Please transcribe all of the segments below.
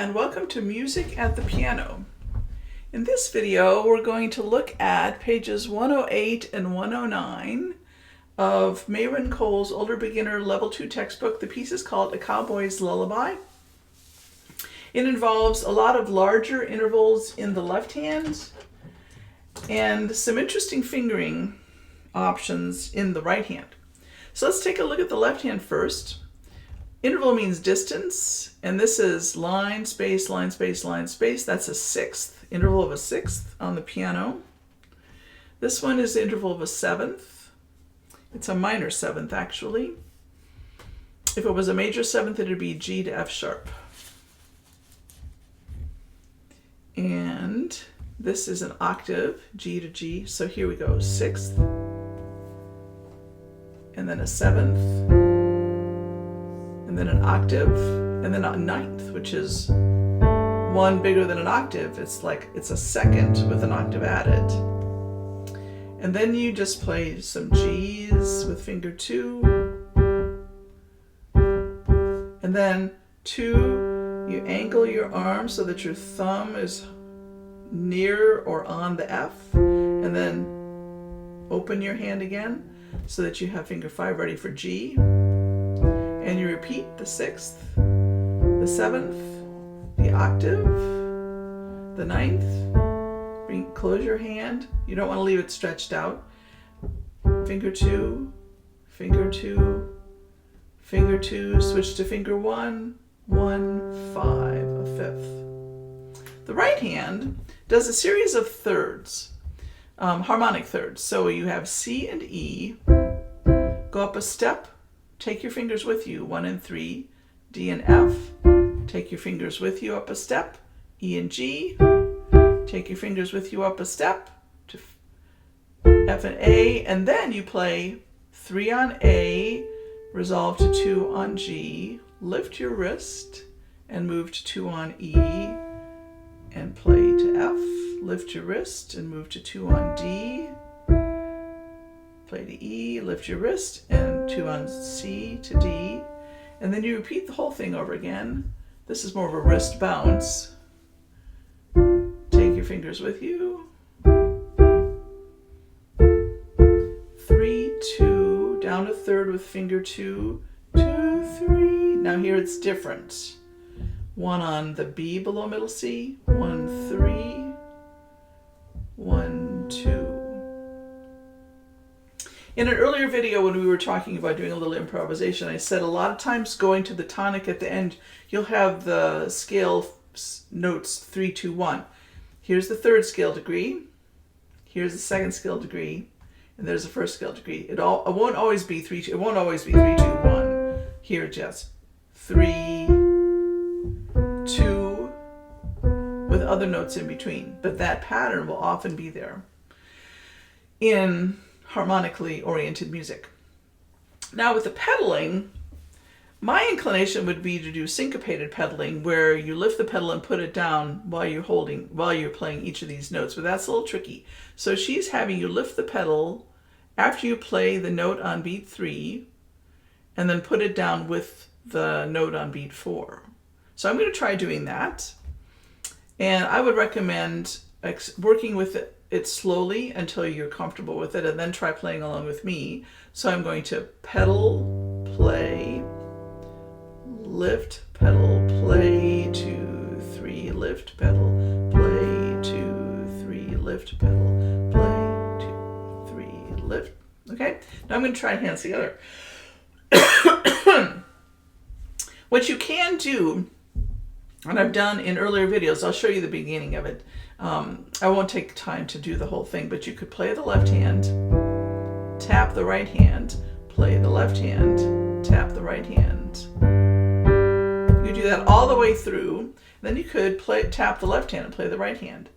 and welcome to Music at the Piano. In this video we're going to look at pages 108 and 109 of Mayron Cole's Older Beginner Level 2 textbook. The piece is called A Cowboy's Lullaby. It involves a lot of larger intervals in the left hand and some interesting fingering options in the right hand. So let's take a look at the left hand first. Interval means distance, and this is line, space, line, space, line, space. That's a sixth, interval of a sixth on the piano. This one is the interval of a seventh. It's a minor seventh, actually. If it was a major seventh, it would be G to F sharp. And this is an octave, G to G. So here we go, sixth, and then a seventh, and then an octave, and then a ninth, which is one bigger than an octave. It's like it's a second with an octave added. And then you just play some G's with finger two, and then two, you angle your arm so that your thumb is near or on the F, and then open your hand again so that you have finger five ready for G. And you repeat the sixth, the seventh, the octave, the ninth. Close your hand. You don't want to leave it stretched out. Finger two, finger two, finger two, switch to finger one, 1, 5, a fifth. The right hand does a series of thirds, harmonic thirds. So you have C and E, go up a step, take your fingers with you, 1 and 3, D and F. Take your fingers with you up a step, E and G. Take your fingers with you up a step to F and A, and then you play 3 on A, resolve to 2 on G, lift your wrist and move to 2 on E, and play to F, lift your wrist and move to 2 on D, play to E, lift your wrist, and 2 on C to D. And then you repeat the whole thing over again. This is more of a wrist bounce. Take your fingers with you. 3, 2, down a third with finger 2, 2, 3. Now here it's different. 1 on the B below middle C, 1, 3, 1, 2. In an earlier video when we were talking about doing a little improvisation, I said a lot of times going to the tonic at the end, you'll have the scale notes 3, 2, 1. Here's the third scale degree, here's the second scale degree, and there's the first scale degree. It won't always be 3, 2, it won't always be 3, 2, 1. Here it's just 3, 2, with other notes in between. But that pattern will often be there in harmonically oriented music. Now with the pedaling, my inclination would be to do syncopated pedaling, where you lift the pedal and put it down while you're playing each of these notes, but that's a little tricky. So she's having you lift the pedal after you play the note on beat 3 and then put it down with the note on beat 4. So I'm going to try doing that, and I would recommend working with it slowly until you're comfortable with it, and then try playing along with me. So I'm going to pedal, play, lift, pedal, play, 2, 3, lift, pedal, play, 2, 3, lift, pedal, play, 2, 3, lift. Okay, now I'm going to try hands together. What you can do, and I've done in earlier videos, I'll show you the beginning of it. I won't take time to do the whole thing, but you could play the left hand, tap the right hand, play the left hand, tap the right hand. You do that all the way through. Then you could tap the left hand and play the right hand.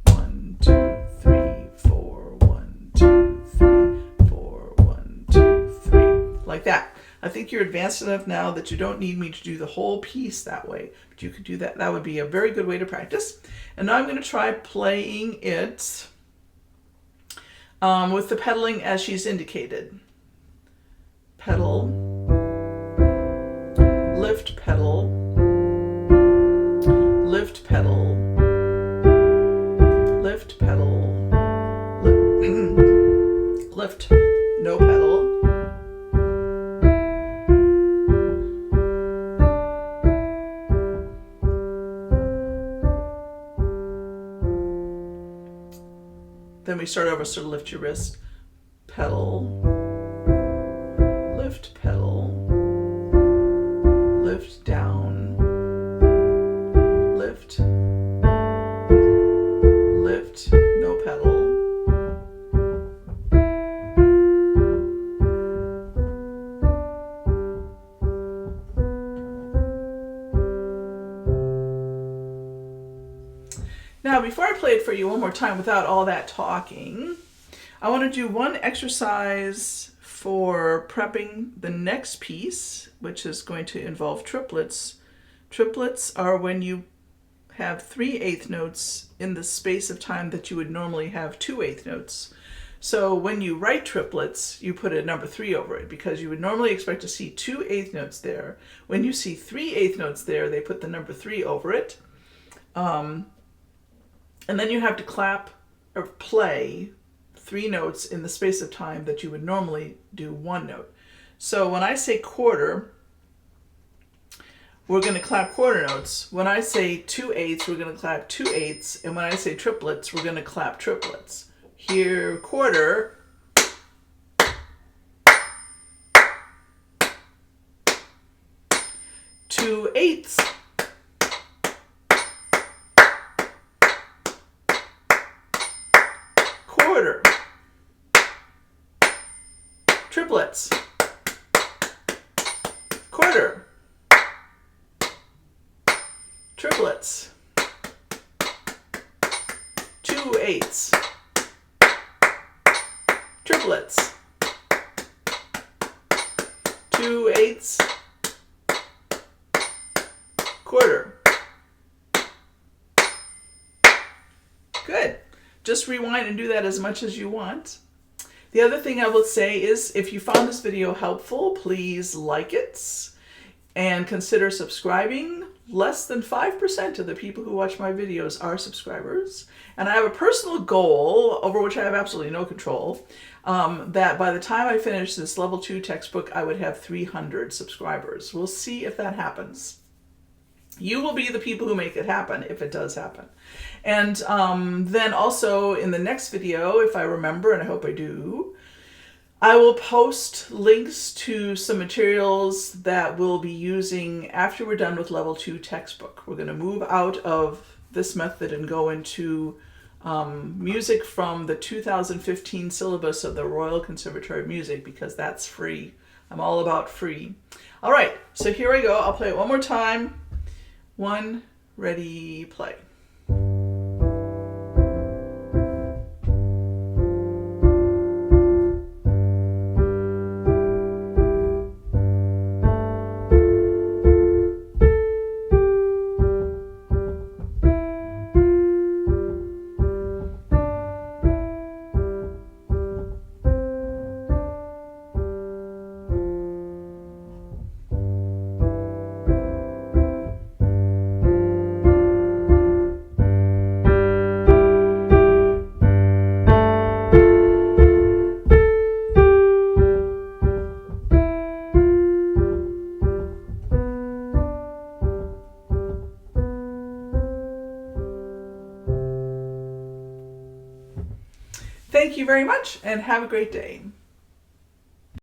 1, 2, 3, 4, 1, 2, 3, 4, 1, 2, 3, like that. I think you're advanced enough now that you don't need me to do the whole piece that way, but you could do that. That would be a very good way to practice. And now I'm going to try playing it with the pedaling as she's indicated. Pedal, lift pedal, we start over, so lift your wrist, pedal, lift, pedal, lift, down, lift, lift, no pedal. Now, before I play it for you one more time without all that talking, I want to do one exercise for prepping the next piece, which is going to involve triplets. Triplets are when you have 3/8 notes in the space of time that you would normally have 2/8 notes. So when you write triplets, you put a number 3 over it, because you would normally expect to see 2/8 notes there. When you see 3/8 notes there, they put the number 3 over it. And then you have to clap or play 3 notes in the space of time that you would normally do 1 note. So when I say quarter, we're going to clap quarter notes. When I say 2/8, we're going to clap 2/8. And when I say triplets, we're going to clap triplets. Here, quarter. 2/8. Quarter. Triplets. Quarter. Triplets. 2/8. Triplets. 2/8. Quarter. Good. Just rewind and do that as much as you want. The other thing I will say is, if you found this video helpful, please like it and consider subscribing. Less than 5% of the people who watch my videos are subscribers. And I have a personal goal, over which I have absolutely no control, that by the time I finish this level 2 textbook, I would have 300 subscribers. We'll see if that happens. You will be the people who make it happen, if it does happen. And then also in the next video, if I remember, and I hope I do, I will post links to some materials that we'll be using after we're done with level 2 textbook. We're going to move out of this method and go into music from the 2015 syllabus of the Royal Conservatory of Music, because that's free. I'm all about free. All right, so here I go. I'll play it one more time. 1, ready, play. Thank you very much, and have a great day.